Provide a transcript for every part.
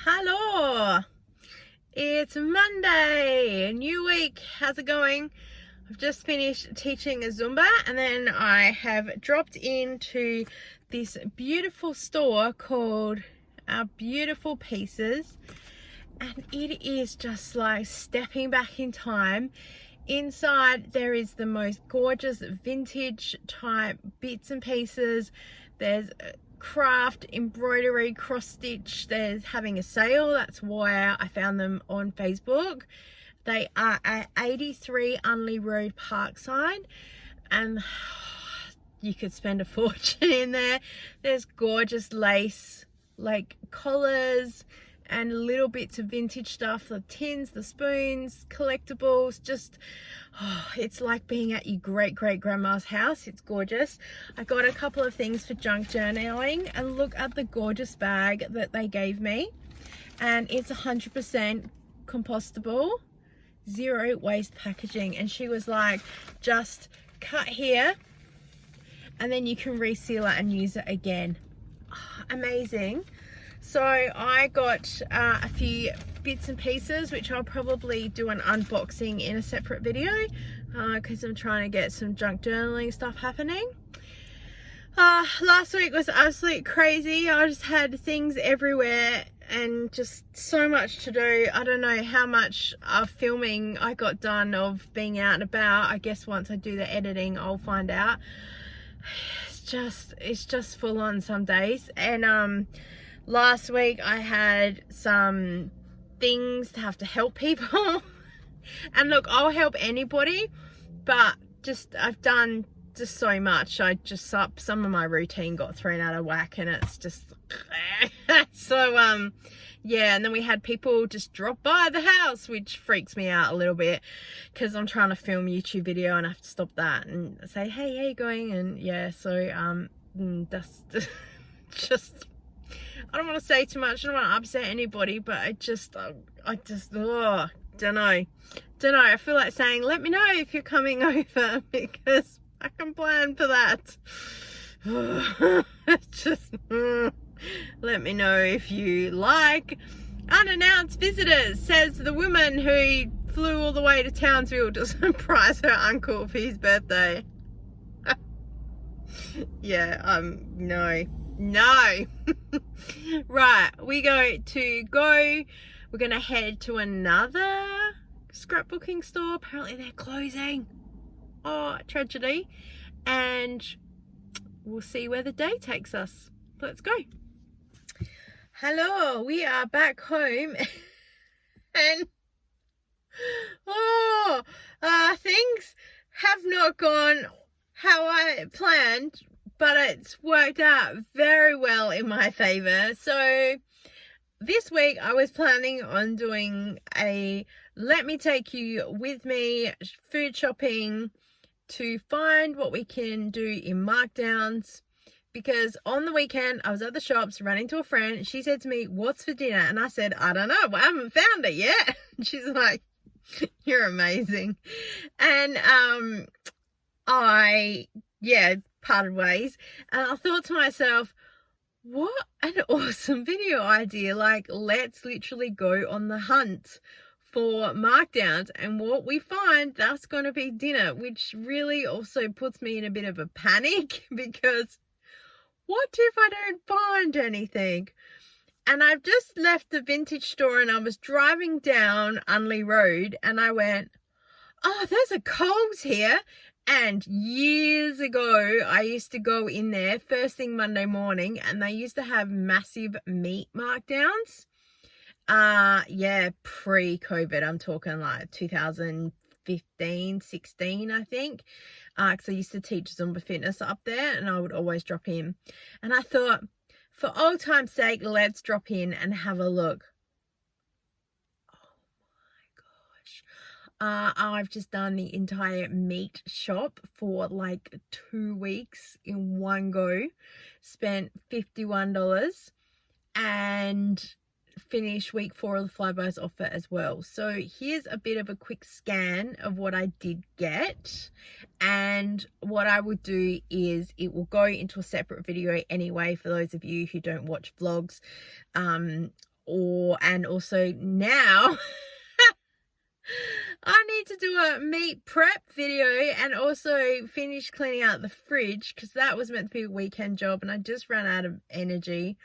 Hello, it's Monday, a new week. How's it going? I've just finished teaching a Zumba and then I have dropped into this beautiful store called Our Beautiful Pieces, and it is just like stepping back in time. Inside there is the most gorgeous vintage type bits and pieces. There's craft, embroidery, cross stitch. There's having a sale. That's why I found them on Facebook. They are at 83 Unley Road, Parkside, and you could spend a fortune in there. There's gorgeous lace, like collars and little bits of vintage stuff, the tins, the spoons, collectibles. Just it's like being at your great grandma's house. It's gorgeous. I got a couple of things for junk journaling, and look at the gorgeous bag that they gave me, and it's 100% compostable, zero waste packaging. And she was like, just cut here and then you can reseal it and use it again. Amazing. So I got a few bits and pieces, which I'll probably do an unboxing in a separate video because I'm trying to get some junk journaling stuff happening. Last week was absolutely crazy. I just had things everywhere and just so much to do. I don't know how much filming I got done of being out and about. I guess once I do the editing, I'll find out. It's just full on some days. And last week I had some things to have to help people. And look, I'll help anybody, but I've done just so much. Some of my routine got thrown out of whack, and it's just so yeah. And then we had people just drop by the house, which freaks me out a little bit because I'm trying to film a YouTube video and I have to stop that and say, hey, how you going? And yeah, so that's just, I don't want to say too much. I don't want to upset anybody, but I just don't know. I feel like saying, let me know if you're coming over, because I can plan for that. Just let me know if you like unannounced visitors, says the woman who flew all the way to Townsville to surprise her uncle for his birthday. Yeah, no. Right, we're gonna head to another scrapbooking store. Apparently they're closing. Oh, tragedy. And we'll see where the day takes us. Let's go. Hello, we are back home. And things have not gone how I planned, but it's worked out very well in my favor. So this week I was planning on doing a let me take you with me food shopping to find what we can do in markdowns, because on the weekend I was at the shops, ran into a friend. She said to me, what's for dinner? And I said, I don't know, I haven't found it yet. And she's like, you're amazing. And parted ways, and I thought to myself, what an awesome video idea. Like, let's literally go on the hunt for markdowns, and what we find, that's going to be dinner, which really also puts me in a bit of a panic because what if I don't find anything? And I've just left the vintage store and I was driving down Unley Road and I went, oh, there's a Coles here. And years ago, I used to go in there first thing Monday morning, and they used to have massive meat markdowns. Yeah, pre-COVID, I'm talking like 2015, 16, I think. Because I used to teach Zumba fitness up there, and I would always drop in. And I thought, for old time's sake, let's drop in and have a look. I've just done the entire meat shop for like 2 weeks in one go, spent $51 and finished week 4 of the Flybuys offer as well. So here's a bit of a quick scan of what I did get, and what I would do is it will go into a separate video anyway for those of you who don't watch vlogs. and also now I need to do a meat prep video and also finish cleaning out the fridge, because that was meant to be a weekend job and I just ran out of energy.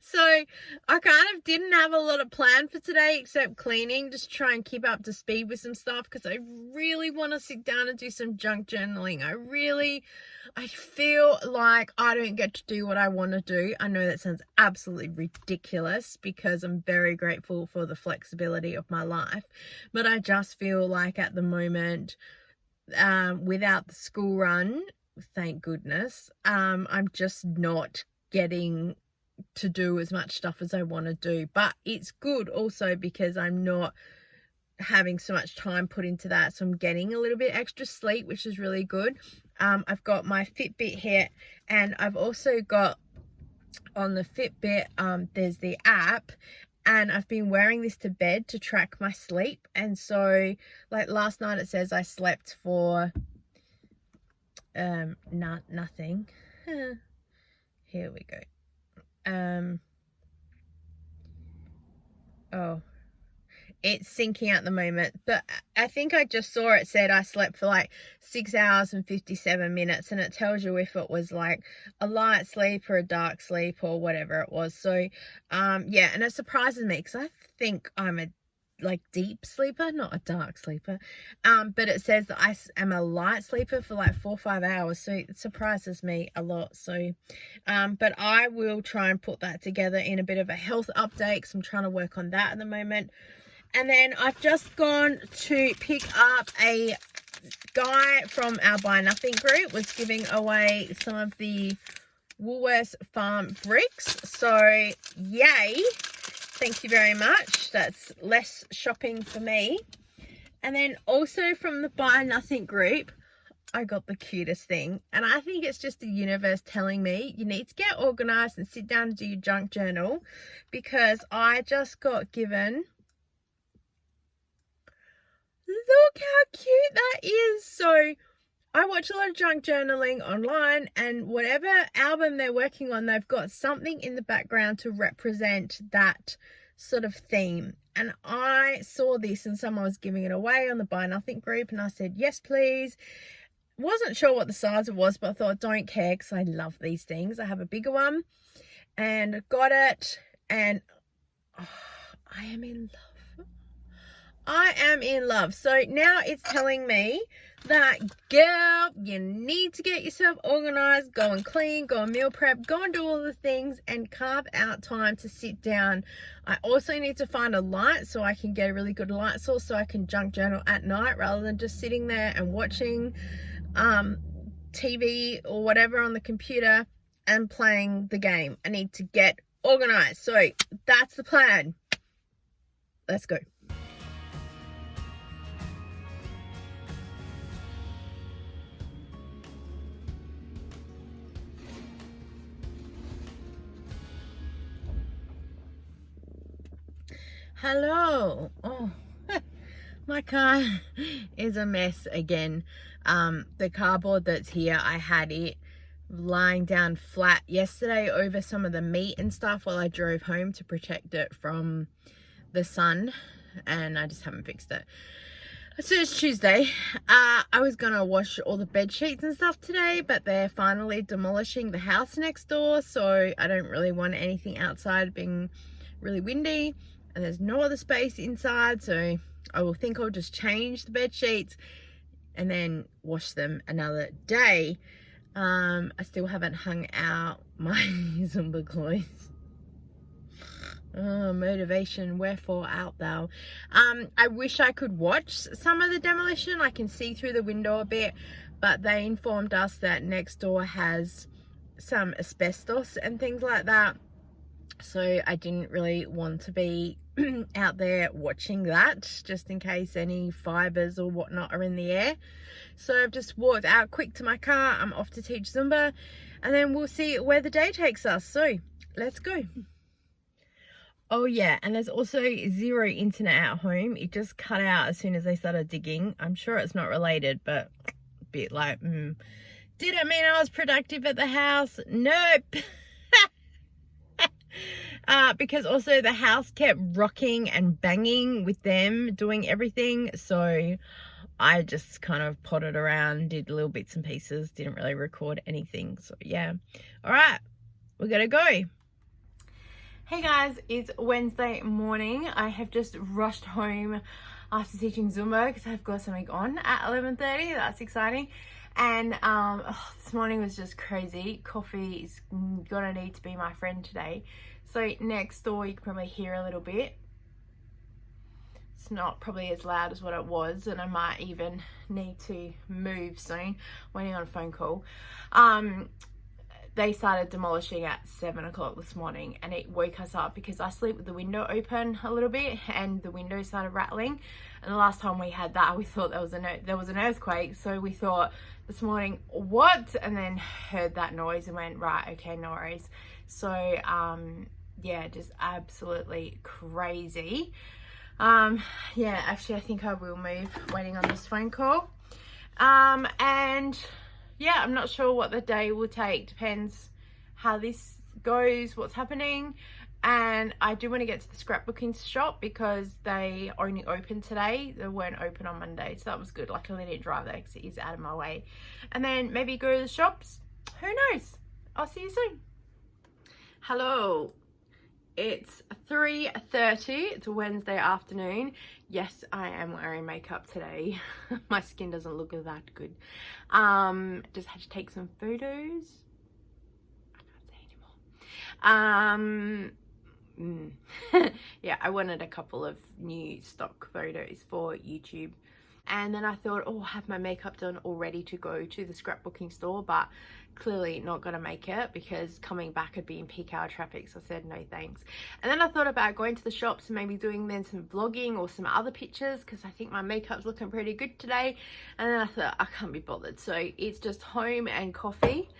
So I kind of didn't have a lot of plan for today except cleaning, just try and keep up to speed with some stuff, because I really want to sit down and do some junk journaling. I feel like I don't get to do what I want to do. I know that sounds absolutely ridiculous because I'm very grateful for the flexibility of my life, but I just feel like at the moment, without the school run, thank goodness, I'm just not getting to do as much stuff as I want to do. But it's good also because I'm not having so much time put into that, so I'm getting a little bit extra sleep, which is really good. I've got my Fitbit here, and I've also got on the Fitbit, there's the app, and I've been wearing this to bed to track my sleep. And so like last night it says I slept for nothing. Here we go. Oh, it's syncing at the moment, but I think I just saw it said I slept for like 6 hours and 57 minutes, and it tells you if it was like a light sleep or a dark sleep or whatever it was. So yeah, and it surprises me because I think I'm a deep sleeper, not a dark sleeper, but it says that I am a light sleeper for like 4 or 5 hours, so it surprises me a lot. So but I will try and put that together in a bit of a health update, because I'm trying to work on that at the moment. And then I've just gone to pick up a guy from our Buy Nothing group, was giving away some of the Woolworths Farm bricks, so yay, thank you very much. That's less shopping for me. And then also from the Buy Nothing group, I got the cutest thing, and I think it's just the universe telling me you need to get organized and sit down and do your junk journal, because I just got given, look how cute that is. So I watch a lot of junk journaling online, and whatever album they're working on, they've got something in the background to represent that sort of theme. And I saw this and someone was giving it away on the Buy Nothing group, and I said yes please. Wasn't sure what the size it was, but I thought don't care because I love these things. I have a bigger one and got it, and oh, I am in love. I am in love. So now it's telling me that, girl, you need to get yourself organized, go and clean, go and meal prep, go and do all the things, and carve out time to sit down. I also need to find a light so I can get a really good light source so I can junk journal at night rather than just sitting there and watching TV or whatever on the computer and playing the game. I need to get organized. So that's the plan. Let's go. Hello. Oh, my car is a mess again. The cardboard that's here, I had it lying down flat yesterday over some of the meat and stuff while I drove home to protect it from the sun, and I just haven't fixed it. So it's Tuesday. I was gonna wash all the bed sheets and stuff today, but they're finally demolishing the house next door, so I don't really want anything outside being really windy, and there's no other space inside, so I will think I'll just change the bed sheets and then wash them another day. I still haven't hung out my Zumba clothes. Oh, motivation, wherefore art thou? I wish I could watch some of the demolition. I can see through the window a bit, but they informed us that next door has some asbestos and things like that, so I didn't really want to be out there watching that, just in case any fibers or whatnot are in the air. So I've just walked out quick to my car. I'm off to teach Zumba, and then we'll see where the day takes us. So let's go. Oh yeah, and there's also zero internet at home. It just cut out as soon as they started digging. I'm sure it's not related, but a bit like, did it mean I was productive at the house? Nope. because also the house kept rocking and banging with them doing everything. So I just kind of potted around, did little bits and pieces, didn't really record anything. So yeah. All right, we're gonna go. Hey guys, it's Wednesday morning. I have just rushed home after teaching Zumba because I've got something on at 11:30. That's exciting. And this morning was just crazy. Coffee is gonna need to be my friend today. So next door you can probably hear a little bit. It's not probably as loud as what it was, and I might even need to move soon. Waiting on a phone call. They started demolishing at 7 o'clock this morning, and it woke us up because I sleep with the window open a little bit, and the window started rattling. And the last time we had that, we thought there was an earthquake. So we thought this morning, what? And then heard that noise and went, right, okay, no worries. So yeah, just absolutely crazy. Yeah, actually I think I will move, waiting on this phone call. And yeah, I'm not sure what the day will take. Depends how this goes, what's happening. And I do want to get to the scrapbooking shop because they only opened today. They weren't open on Monday, so that was good. Like, I didn't drive there because it is out of my way. And then maybe go to the shops. Who knows? I'll see you soon. Hello. It's 3:30. It's a Wednesday afternoon. Yes, I am wearing makeup today. My skin doesn't look that good. Just had to take some photos. I can't say anymore. Yeah, I wanted a couple of new stock photos for YouTube. And then I thought, oh, I have my makeup done all ready to go to the scrapbooking store, but clearly not gonna make it because coming back would be in peak hour traffic. So I said no thanks. And then I thought about going to the shops and maybe doing then some vlogging or some other pictures because I think my makeup's looking pretty good today. And then I thought I can't be bothered, so it's just home and coffee.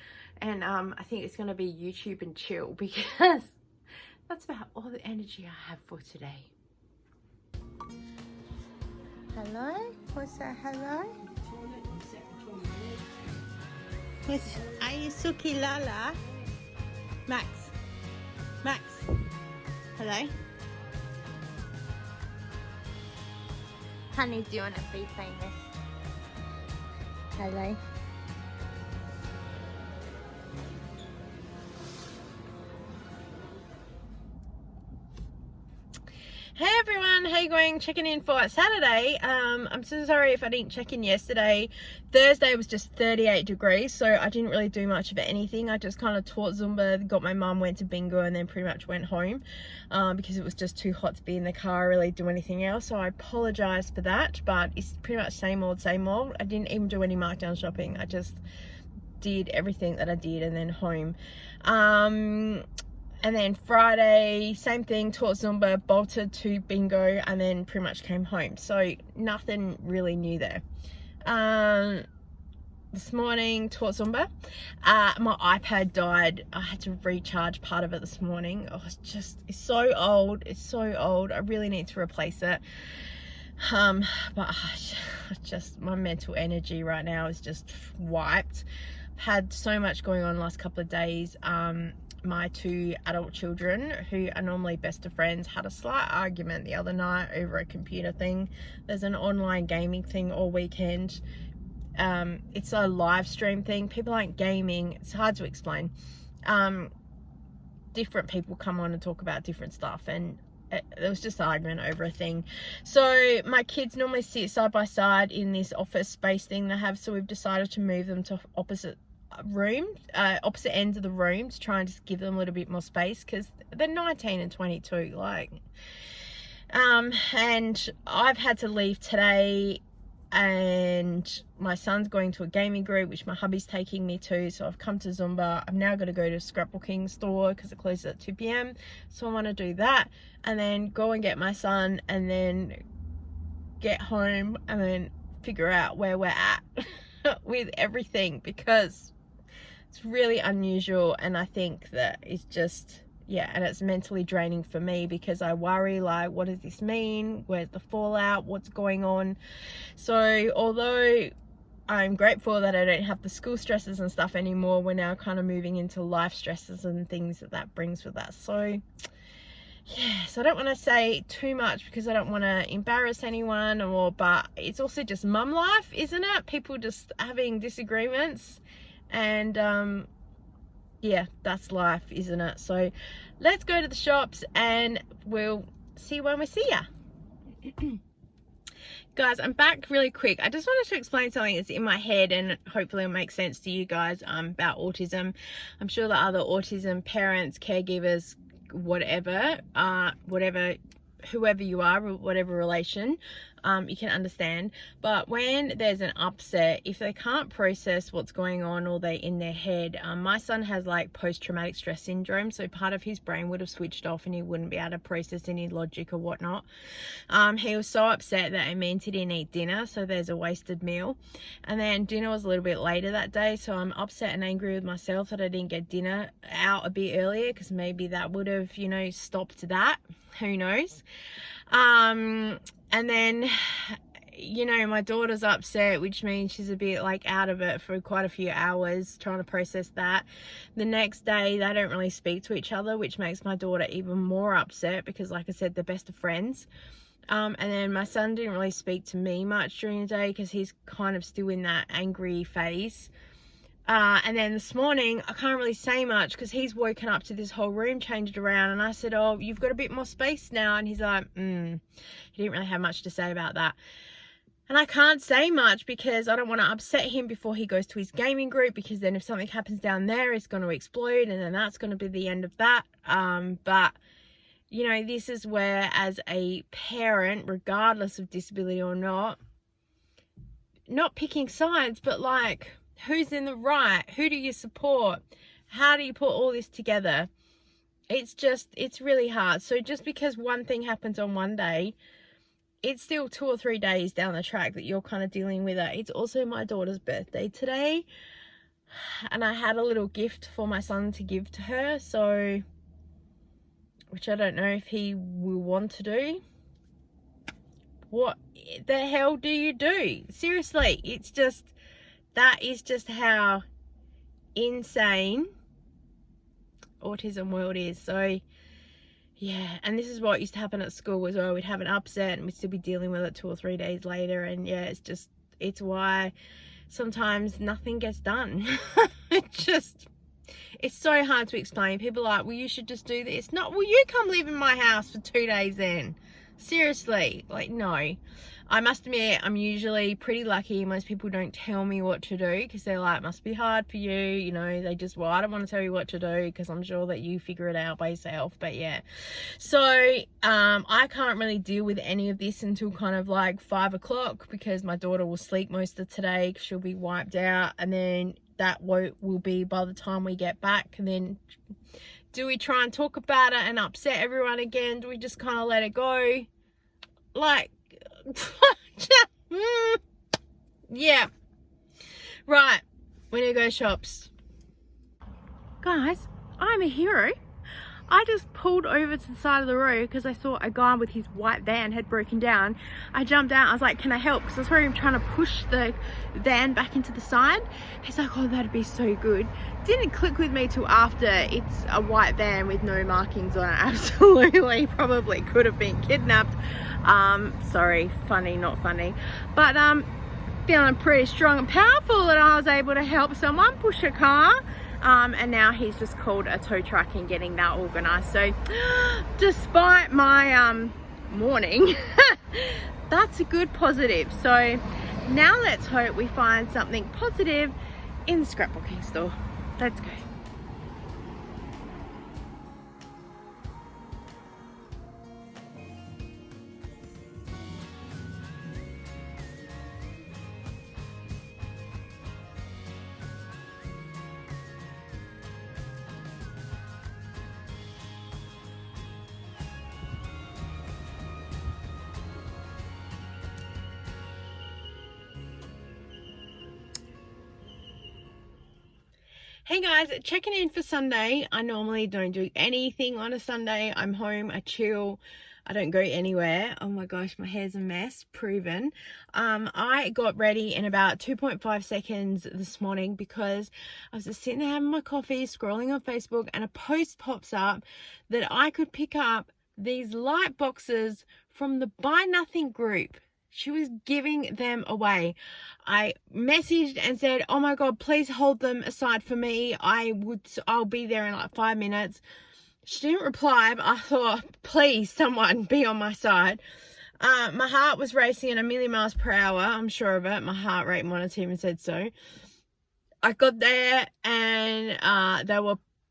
And I think it's gonna be YouTube and chill because that's about all the energy I have for today. Hello? What's that? Hello? Are you Suki Lala? Max? Max? Hello? Honey, do you want to be famous? Hello? Hey everyone, how you going? Checking in for Saturday. I'm so sorry if I didn't check in yesterday. Thursday was just 38 degrees, so I didn't really do much of anything. I just kind of taught Zumba, got my mum, went to bingo, and then pretty much went home because it was just too hot to be in the car, really do anything else. So I apologize for that, but it's pretty much same old, same old. I didn't even do any markdown shopping. I just did everything that I did and then home. And then Friday, same thing, taught Zumba, bolted to bingo, and then pretty much came home. So nothing really new there. This morning, taught Zumba. My iPad died. I had to recharge part of it this morning. Oh, it's so old. It's so old. I really need to replace it. But just my mental energy right now is just wiped. I've had so much going on the last couple of days. My two adult children, who are normally best of friends, had a slight argument the other night over a computer thing. There's an online gaming thing all weekend. It's a live stream thing. People aren't gaming. It's hard to explain. Different people come on and talk about different stuff, and there was just an argument over a thing. So my kids normally sit side by side in this office space thing they have, so we've decided to move them to opposite ends of the room to try and just give them a little bit more space because they're 19 and 22, like, and I've had to leave today, and my son's going to a gaming group which my hubby's taking me to, so I've come to Zumba. I've now got to go to a scrapbooking store because it closes at 2 p.m, so I want to do that and then go and get my son and then get home and then figure out where we're at with everything because it's really unusual, and I think that it's just, yeah, and it's mentally draining for me because I worry, like, what does this mean? Where's the fallout? What's going on? So although I'm grateful that I don't have the school stresses and stuff anymore. We're now kind of moving into life stresses and things that brings with us. So yeah, so I don't want to say too much because I don't want to embarrass anyone, but it's also just mum life, isn't it? People just having disagreements, and yeah, that's life, isn't it? So let's go to the shops and we'll see when we see ya. Guys, I'm back really quick. I just wanted to explain something that's in my head and hopefully it'll make sense to you guys about autism. I'm sure that other autism parents, caregivers, whatever, whoever you are, whatever relation, you can understand. But when there's an upset, if they can't process what's going on or they in their head, my son has like post-traumatic stress syndrome, so part of his brain would have switched off and he wouldn't be able to process any logic or whatnot. He was so upset that it meant he didn't eat dinner, so there's a wasted meal. And then dinner was a little bit later that day, so I'm upset and angry with myself that I didn't get dinner out a bit earlier, because maybe that would have, you know, stopped that. Who knows? And then, you know, my daughter's upset, which means she's a bit like out of it for quite a few hours trying to process that. The next day they don't really speak to each other, which makes my daughter even more upset because, like I said, they're best of friends. And then my son didn't really speak to me much during the day because he's kind of still in that angry phase. And then this morning I can't really say much because he's woken up to this whole room changed around, and I said, oh, you've got a bit more space now, and he's like, he didn't really have much to say about that. And I can't say much because I don't want to upset him before he goes to his gaming group, because then if something happens down there, it's going to explode, and then that's going to be the end of that. But you know, this is where, as a parent, regardless of disability or not picking sides, but like, who's in the right? Who do you support? How do you put all this together? It's really hard. So just because one thing happens on one day, it's still 2 or 3 days down the track that you're kind of dealing with it. It's also my daughter's birthday today, and I had a little gift for my son to give to her, so, which I don't know if he will want to do. What the hell do you do? Seriously, it's just, that is just how insane autism world is. So yeah, and this is what used to happen at school as well. We'd have an upset and we'd still be dealing with it 2 or 3 days later, and yeah, it's why sometimes nothing gets done. It's so hard to explain. People are like, well, you should just do this. No, well, you come live in my house for 2 days then. Seriously, like, no. I must admit, I'm usually pretty lucky. Most people don't tell me what to do because they're like, it must be hard for you. You know, they just, well, I don't want to tell you what to do because I'm sure that you figure it out by yourself. But yeah, so I can't really deal with any of this until kind of like 5 o'clock, because my daughter will sleep most of today because she'll be wiped out, and then that will be by the time we get back. And then do we try and talk about it and upset everyone again? Do we just kind of let it go? Like, yeah, right, we need to go shops. Guys, I'm a hero. I just pulled over to the side of the road because I saw a guy with his white van had broken down. I jumped out. I was like, can I help? Because I saw him trying to push the van back into the side. He's like, oh, that'd be so good. Didn't click with me till after. It's a white van with no markings on it. Absolutely, probably could have been kidnapped. Sorry, funny, not funny. But feeling pretty strong and powerful that I was able to help someone push a car. And now he's just called a tow truck and getting that organized. So despite my morning, that's a good positive. So now let's hope we find something positive in the scrapbooking store. Let's go. Hey guys, checking in for Sunday. I normally don't do anything on a Sunday. I'm home, I chill. I don't go anywhere. Oh my gosh, my hair's a mess. Proven. I got ready in about 2.5 seconds this morning because I was just sitting there having my coffee, scrolling on Facebook, and a post pops up that I could pick up these light boxes from the Buy Nothing group. She was giving them away. I messaged and said, oh my God, please hold them aside for me. I'll be there in like 5 minutes. She didn't reply, but I thought, please, someone be on my side. My heart was racing at 1,000,000 miles per hour. I'm sure of it. My heart rate monitor even said so. I got there and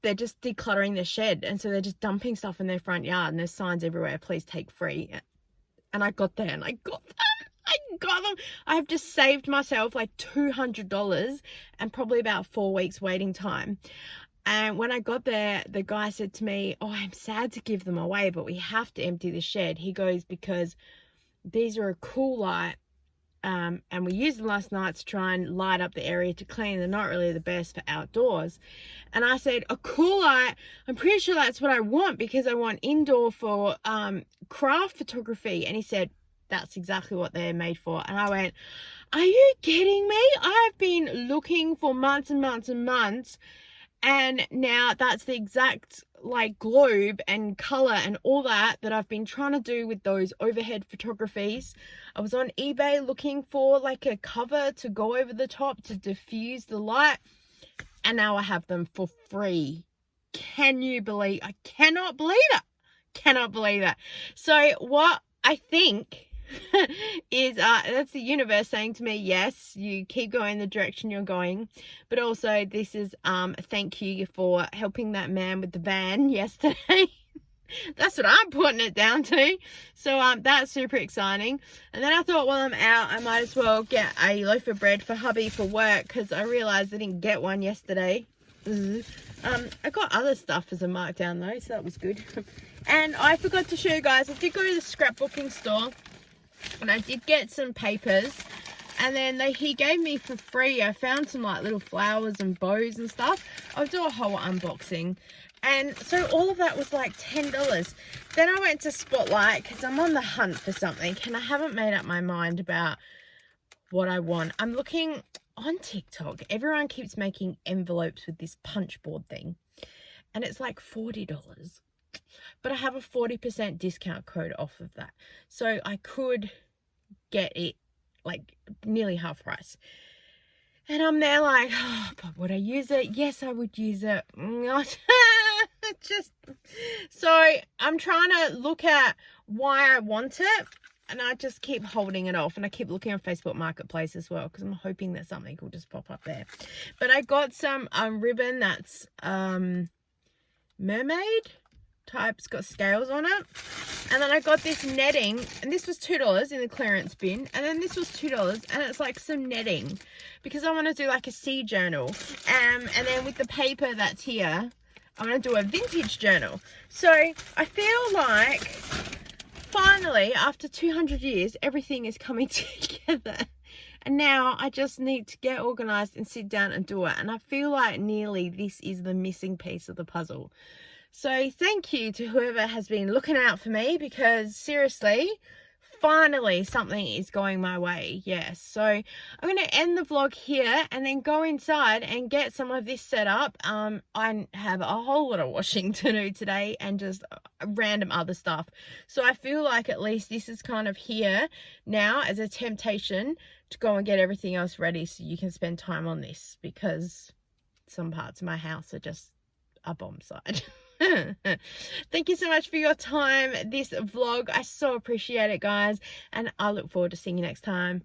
they're just decluttering the shed. And so they're just dumping stuff in their front yard and there's signs everywhere, please take free. And I got there and I got them. I have just saved myself like $200 and probably about 4 weeks waiting time. And when I got there, the guy said to me, oh, I'm sad to give them away, but we have to empty the shed. He goes, because these are a cool light. And we used them last night to try and light up the area to clean. They're not really the best for outdoors. And I said, a cool light, I'm pretty sure that's what I want because I want indoor for craft photography. And he said, that's exactly what they're made for. And I went, are you kidding me? I've been looking for months and months and months. And now that's the exact like globe and color and all that I've been trying to do with those overhead photographies. I was on eBay looking for like a cover to go over the top to diffuse the light. And now I have them for free. Can you believe? I cannot believe it. Cannot believe it. So what I think is that's the universe saying to me, yes, you keep going the direction you're going, but also this is thank you for helping that man with the van yesterday. That's what I'm putting it down to. So that's super exciting. And then I thought, while I'm out, I might as well get a loaf of bread for hubby for work because I realized I didn't get one yesterday. I got other stuff as a markdown though, so that was good. And I forgot to show you guys, I did go to the scrapbooking store and I did get some papers, and then he gave me for free, I found some like little flowers and bows and stuff. I'll do a whole unboxing. And so all of that was like $10. Then I went to Spotlight because I'm on the hunt for something and I haven't made up my mind about what I want. I'm looking on TikTok. Everyone keeps making envelopes with this punch board thing and it's like $40. But I have a 40% discount code off of that. So I could get it like nearly half price. And I'm there like, oh, but would I use it? Yes, I would use it. So I'm trying to look at why I want it. And I just keep holding it off. And I keep looking on Facebook Marketplace as well, because I'm hoping that something will just pop up there. But I got some ribbon that's mermaid type. It's got scales on it. And then I got this netting, and this was $2 in the clearance bin. And then this was $2, and it's like some netting because I want to do like a sea journal. And then with the paper that's here, I'm going to do a vintage journal. So I feel like finally, after 200 years, everything is coming together. And now I just need to get organized and sit down and do it. And I feel like nearly this is the missing piece of the puzzle. So thank you to whoever has been looking out for me, because seriously, finally something is going my way. Yes. So I'm going to end the vlog here and then go inside and get some of this set up. I have a whole lot of washing to do today and just random other stuff. So I feel like at least this is kind of here now as a temptation to go and get everything else ready so you can spend time on this, because some parts of my house are just a bomb site. Thank you so much for your time this vlog. I so appreciate it, guys, and I look forward to seeing you next time.